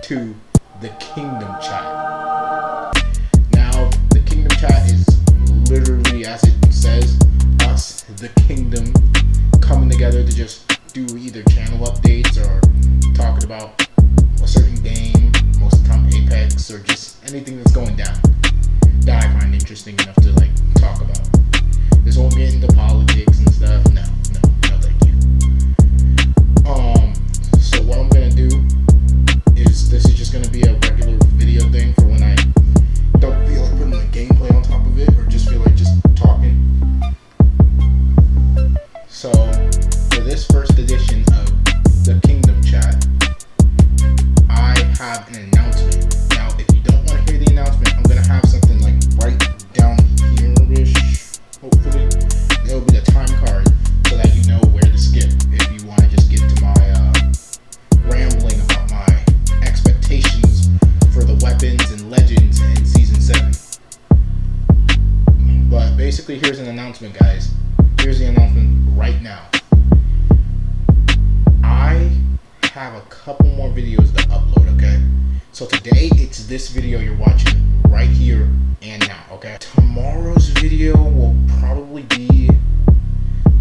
to the Kingdom Chat. Now, the Kingdom Chat is literally, as it says, us, the Kingdom, coming together to just do either channel updates or talking about a certain game, most of the time Apex, or just anything that's going down that I find interesting enough to like talk about. This won't get into politics and stuff. No, thank you. So what I'm gonna do is this is just gonna be a regular video thing for when I don't feel like putting the gameplay on top of it, or just feel like just talking. So for this first edition of the Kingdom Chat, I have an announcement. Now, if you don't want to hear the announcement, I'm gonna have something like right down here-ish. Hopefully, it'll be the time card so that you know where to skip if you want to just get to my rambling about my expectations for the weapons and legends in Season 7. But basically, here's an announcement, guys. Here's the announcement right now. I have a couple more videos to upload, okay? So today, it's this video you're watching right here and now, okay? Tomorrow's video will probably be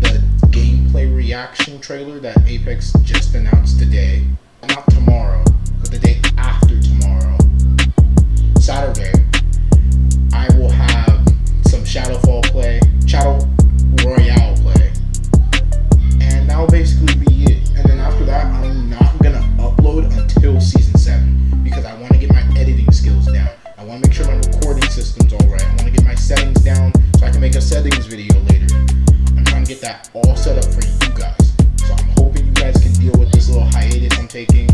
the gameplay reaction trailer that Apex just announced today. Not tomorrow, but the day after tomorrow, Saturday, I will have some Shadow Royale play, and that'll basically be it. And then after that, I'm not gonna upload until Season 7 because I want to get my editing skills down. I want to make sure my recording system's alright. I want to get my settings down so I can make a settings video later. I'm trying to get that all set up for you guys. So I'm hoping you guys can deal with this little hiatus I'm taking.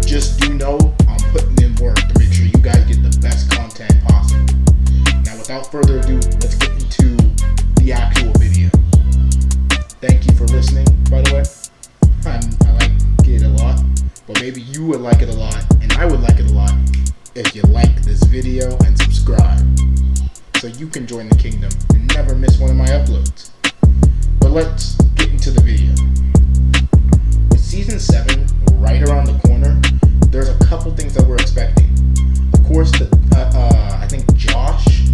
Just do know I'm putting in work to make sure you guys get the best content possible. Now, without further ado, let's get into the actual video. Thank you for listening, by the way. I like it a lot, but maybe you would like it a lot, and I would like it a lot if you like this video and subscribe, so you can join the kingdom and never miss one of my uploads. But let's get into the video. With Season 7 right around the corner, there's a couple things that we're expecting. Of course, I think Josh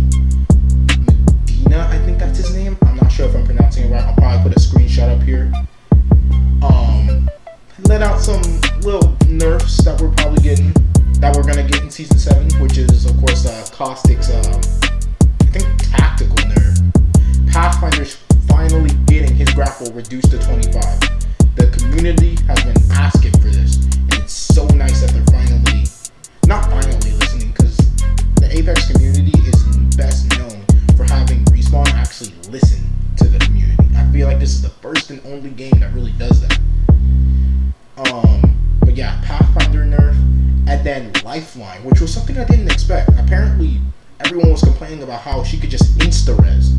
Medina, I think that's his name. I'm not sure if I'm pronouncing it right. I'll probably put a screenshot up here. Let out some little nerfs that we're gonna get in Season 7, which is of course Caustic's I think tactical nerf. Pathfinder's finally getting his grapple reduced to 25. The community has been asking for this, and it's so nice that they're not finally listening, because the Apex community is best known for having Respawn actually listen to the community. I feel like this is the first and only game that really does that. But yeah, Pathfinder nerf, and then Lifeline, which was something I didn't expect. Apparently, everyone was complaining about how she could just insta-res.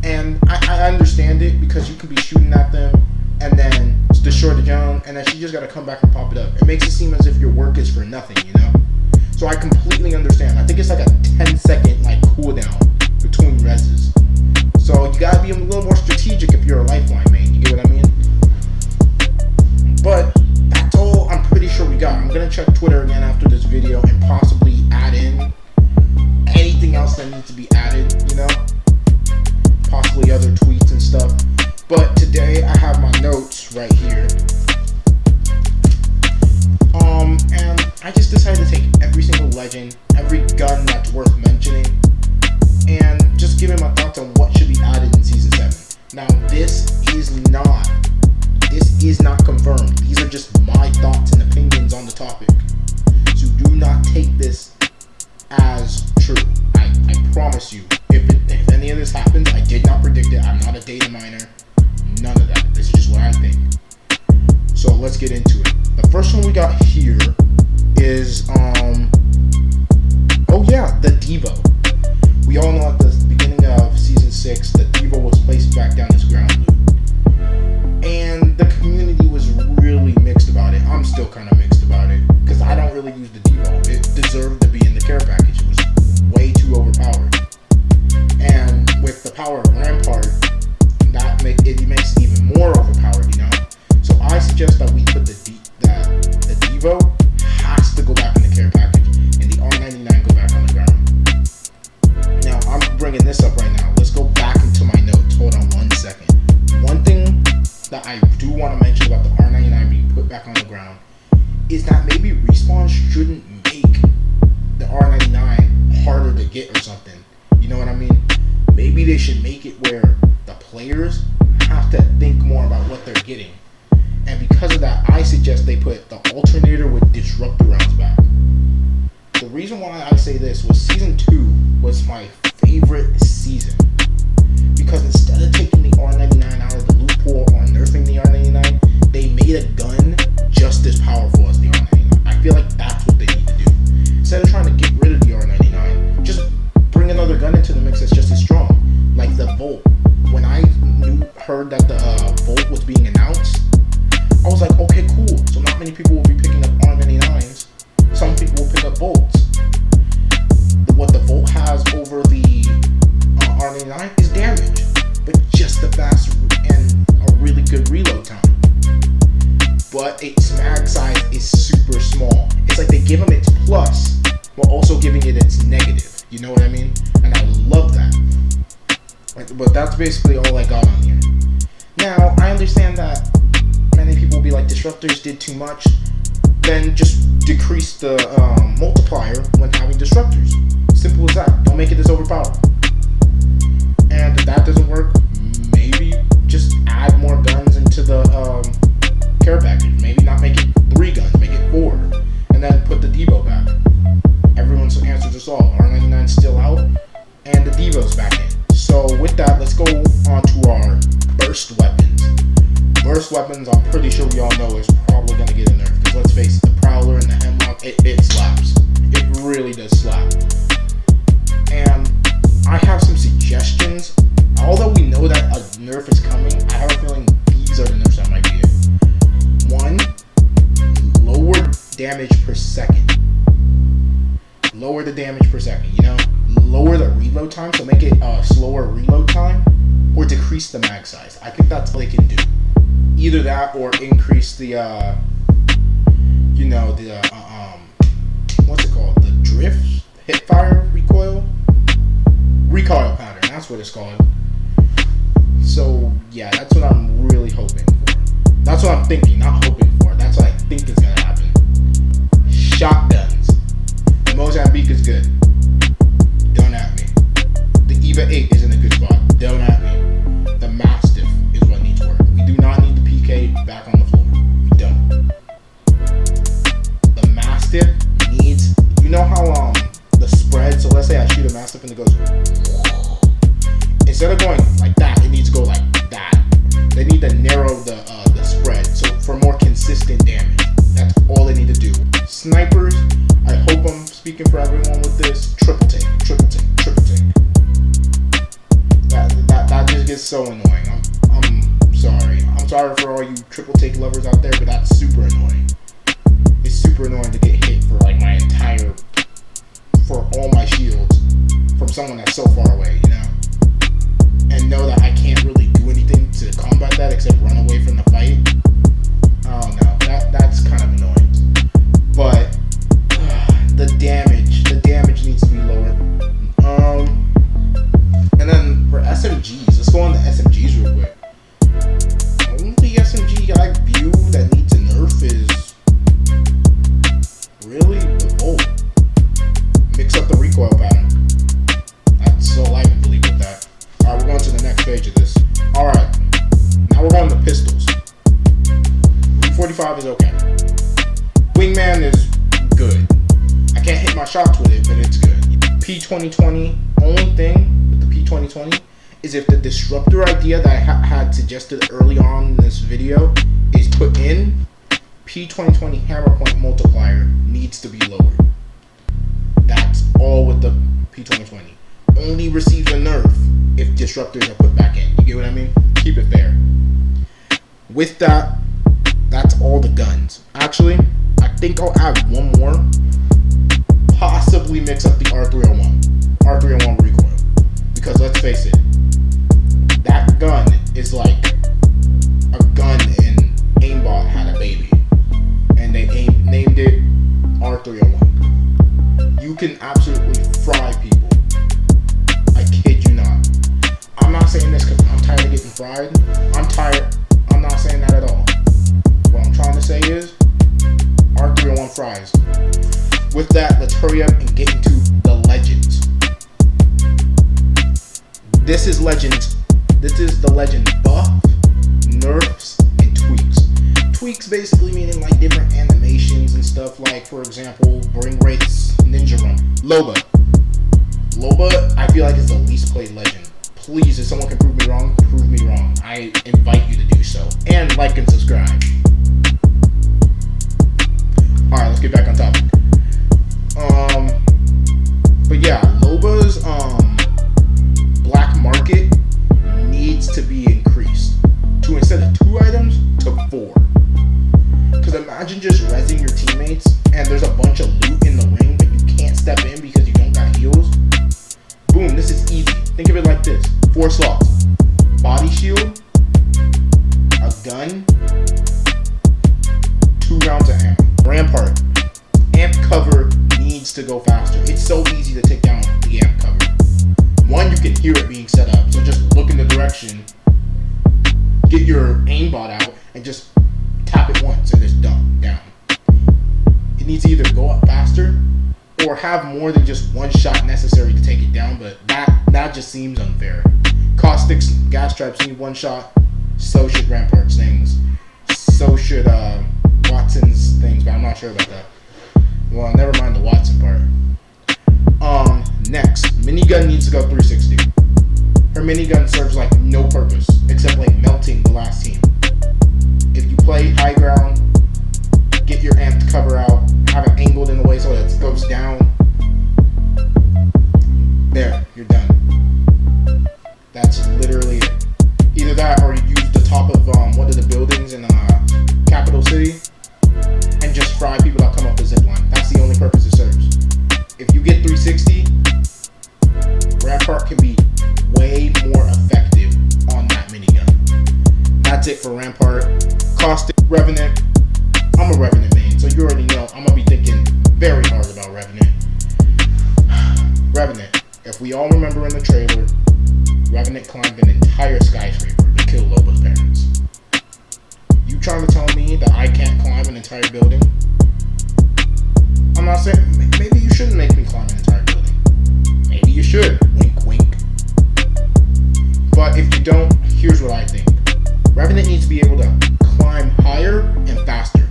And I understand it, because you can be shooting at them and then destroy the drone, and then she just gotta come back and pop it up. It makes it seem as if your work is for nothing, you know? So I completely understand. I think it's like a 10-second like cooldown between reses. So you gotta be a little more strategic if you're a Lifeline main, you get what I mean? But that's all I'm pretty sure we got. I'm gonna check Twitter again after this video and possibly add in anything else that needs to be added, you know? Possibly other tweets and stuff. But today I have my notes right here. And I just decided to take every single legend, every gun that's worth mentioning, and just give it my thoughts on what should be added in Season 7. Now, this is not confirmed. These are just my thoughts and opinions on the topic. So do not take this as true. I promise you, if any of this happens, I did not predict it. I'm not a data miner. None of that. This is just what I think. So let's get into it. The first one we got here is the Devo. We all know at the beginning of Season 6, the Devo was placed back down as ground loot. And the community was really mixed about it. I'm still kind of mixed about it, because I don't really use the Devo. It deserved to be in the care package. It was way too overpowered. And with the power of Rampart, it makes it even more overpowered, you know? So I suggest that we put the the Devo has to go back in the care package, and the R99 go back on the ground. Now, I'm bringing this up right now. Let's go back into my notes. Hold on 1 second. One thing that I do want to mention about the R99 being put back on the ground is that maybe Respawn shouldn't make the R99 harder to get or something. You know what I mean? Maybe they should make it where the players have to think more about what they're getting. And because of that, I suggest they put the alternator with disruptor rounds back. The reason why I say this was Season 2 was my favorite season. Because instead of taking the R99 out of the loophole or nerfing the R99, they made a gun just as powerful as the R99. I feel like that's what they need to do. Instead of trying to get rid of the R99, just bring another gun into the mix that's just as strong. Like the Volt. When I heard that the Volt was being announced, I was like, okay, cool. So not many people will be picking up R99s. Some people will pick up Volts. What the Volt has over the R99 is damage, but just the fast and a really good reload time. But its mag size is super small. It's like they give them its plus while also giving it its negative. You know what I mean? And I love that. But that's basically all I got on here. Now, I understand that many people will be like, disruptors did too much. Then just decrease the multiplier when having disruptors. Simple as that. Don't make it this overpowered. And if that doesn't work, maybe just add more guns into the care package. Maybe not make it 3 guns, make it 4. And then put the Devo back. Everyone's answers are solved. R99's still out, and the Devo's back in. So with that, let's go on to our burst weapons. Burst weapons, I'm pretty sure we all know is probably going to get a nerf. Because let's face it, the Prowler and the Hemlock, it slaps. It really does slap. And I have some suggestions. Although we know that a nerf is coming, I have a feeling these are the nerfs that might be it. 1, lower damage per second. Lower the damage per second, you know? Lower the reload time, so make it a slower reload time, or decrease the mag size. I think that's all they can do. Either that or increase the, what's it called? The drift, hip fire recoil pattern. That's what it's called. So yeah, that's what I'm really hoping for. That's what I'm thinking, not hoping for. That's what I think is gonna happen. Shotguns. The Mozambique is good. Don't at me. The EVA 8 is in a good spot. Don't at me. The Mastiff is what needs work. We do not need the PK back on the floor. We don't. The Mastiff needs, you know how the spread, so let's say I shoot a Mastiff and it goes, instead of going like that, it needs to go like that. They need to narrow the spread, so for more consistent damage. That's all they need to do. Snipers, I hope I'm speaking for everyone with this. Triple take. That just gets so annoying. I'm sorry. I'm sorry for all you triple take lovers out there, but that's super annoying. It's super annoying to get hit for like for all my shields from someone that's so far away, you know? And know that I can't really do anything to combat that except run away from the fight. I don't know. That's kind of annoying. But the damage needs to be lower. And then for SMGs, let's go on to SMGs real quick. The only SMG I view that needs a nerf is really the Volt. Mix up the recoil pattern. That's all I can believe with that. Alright, we're going to the next page of this. Alright, now we're going to pistols. 45 is okay. Wingman is good. I can't hit my shots with it, but it's good. P2020, only thing with the P2020 is if the disruptor idea that I had suggested early on in this video is put in, P2020 hammer point multiplier needs to be lowered. That's all with the P2020. Only receives a nerf if disruptors are put back in. You get what I mean? Keep it fair. With that, that's all the guns. Actually, I think I'll add one more. Possibly mix up the R301. R301 recoil. Because let's face it, that gun is like a gun in aimbot had a baby. can absolutely fry people. I kid you not. I'm not saying this because I'm tired of getting fried. I'm not saying that at all. What I'm trying to say is R301 fries. With that, let's hurry up and get into the legends. This is legends. This is the legend buff, nerfs, and tweaks. Tweaks basically meaning like different animations and stuff, like for example, Bring Rates, Ninja Run. Loba, I feel like is the least played legend. Please, if someone can prove me wrong, prove me wrong. I invite you to do so. And like and subscribe. Alright, let's get back on topic. But yeah, Loba's black market needs to be increased to, instead of 2 items, to 4. Because imagine just rezzing your teammates and there's a bunch of loot in the ring, but you can't step in because you don't got heals. Boom, this is easy. Think of it like this. 4 slots. Body shield, a gun, 2 rounds of ammo. Rampart. Amp cover needs to go faster. It's so easy to take down the amp cover. One, you can hear it being set up, so just look in the direction, get your aimbot out, and just tap it once and it's done, down. It needs to either go up faster or have more than just 1 shot necessary to take it down, but that just seems unfair. Caustics, gas traps need 1 shot, so should Rampart's things, so should Watson's things, but I'm not sure about that. Well, never mind the Watson part. Next, minigun needs to go 360. Her minigun serves like no purpose except like melting the last team. If you play high ground, get your amped cover out, have it angled in a way so that it goes down. There, you're done. That's literally it. Either that or you use the top of one of the buildings in Capital City and just fry people that come up the zipline. That's the only purpose it serves. If you get 360, Rampart can be way more effective on that minigun. That's it for Rampart. Caustic, Revenant. I'm a Revenant main, so you already know I'm gonna be thinking very hard about Revenant. Revenant. If we all remember in the trailer, Revenant climbed an entire skyscraper to kill Loba's parents. You trying to tell me that I can't climb an entire building? I'm not saying, maybe you shouldn't make me climb an entire building. Maybe you should, wink wink. But if you don't, here's what I think. Revenant needs to be able to climb higher and faster.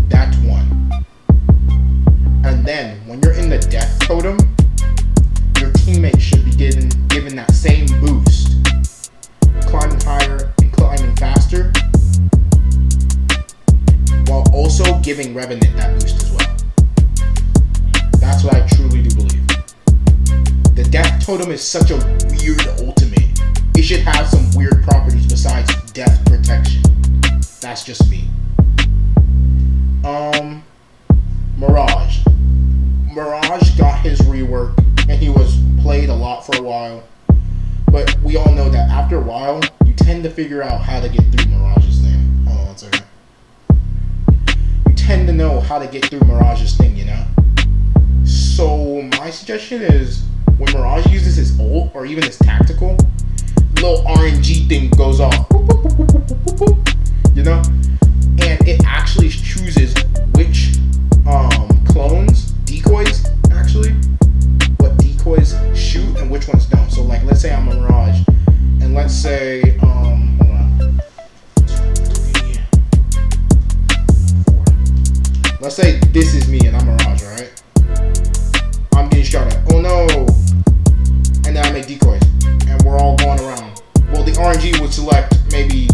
That's one. And then, when you're in the death totem, your teammates should be given that same boost. Climbing higher and climbing faster, while also giving Revenant that boost as well. That's what I truly do believe. The Death Totem is such a weird ultimate. It should have some weird properties besides death protection. That's just me. Mirage. Mirage got his rework and he was played a lot for a while. But we all know that after a while, you tend to figure out how to get through Mirage's thing. Hold on one second. You tend to know how to get through Mirage's thing, you know? So my suggestion is, when Mirage uses his ult, or even his tactical, little RNG thing goes off. You know? And it actually chooses which clones, decoys, actually, what decoys shoot and which ones don't. So like, let's say I'm a Mirage, and let's say, hold on. Let's say this is me and I'm Mirage, alright? I'm getting shot at. Oh no! And then I make decoys. And we're all going around. Well, the RNG would select maybe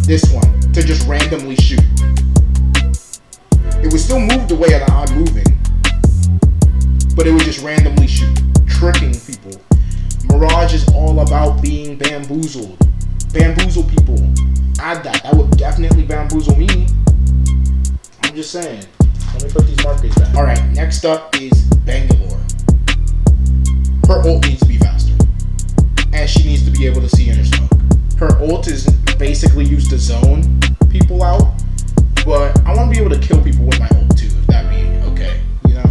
this one to just randomly shoot. It would still move the way that I'm moving, but it would just randomly shoot, tricking people. Mirage is all about being bamboozled. Bamboozle people. Add that. That would definitely bamboozle me. I'm just saying. Let me put these markers down. Alright, next up is Bangalore. Her ult needs to be faster. And she needs to be able to see inner smoke. Her ult is basically used to zone people out. But I want to be able to kill people with my ult too, if that be okay, you know?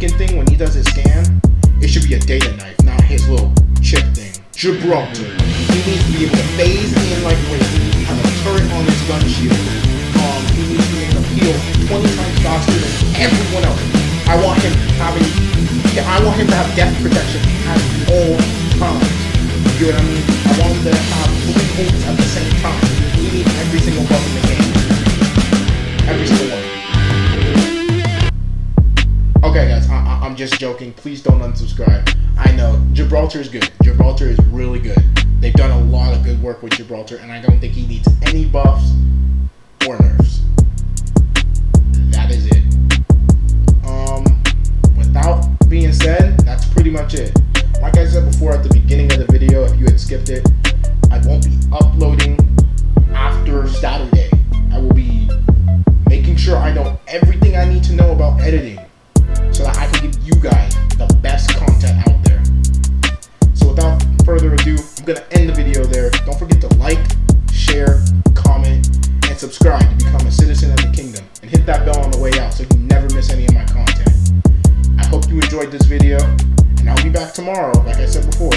beacon thing when he does his scan, it should be a data knife, not his little chip thing. Gibraltar. He needs to be able to phase in like crazy, have a turret on his gun shield. He needs to be able to heal 20 times faster than everyone else. I want him to have death protection at all times. You know what I mean? I want him to have 3 ults at the same time. He needs every single buff in the game. Every single one. Okay guys, I'm just joking. Please don't unsubscribe. I know, Gibraltar is good. Gibraltar is really good. They've done a lot of good work with Gibraltar, and I don't think he needs any buffs or nerfs. That is it. Without being said, that's pretty much it. Like I said before at the beginning of the video, if you had skipped it, I won't be uploading after Saturday. I will be making sure I know everything I need to know about editing so that I can give you guys the best content out there. So without further ado, I'm going to end the video there. Don't forget to like, share, comment, and subscribe to become a citizen of the kingdom. And hit that bell on the way out so you never miss any of my content. I hope you enjoyed this video, and I'll be back tomorrow, like I said before,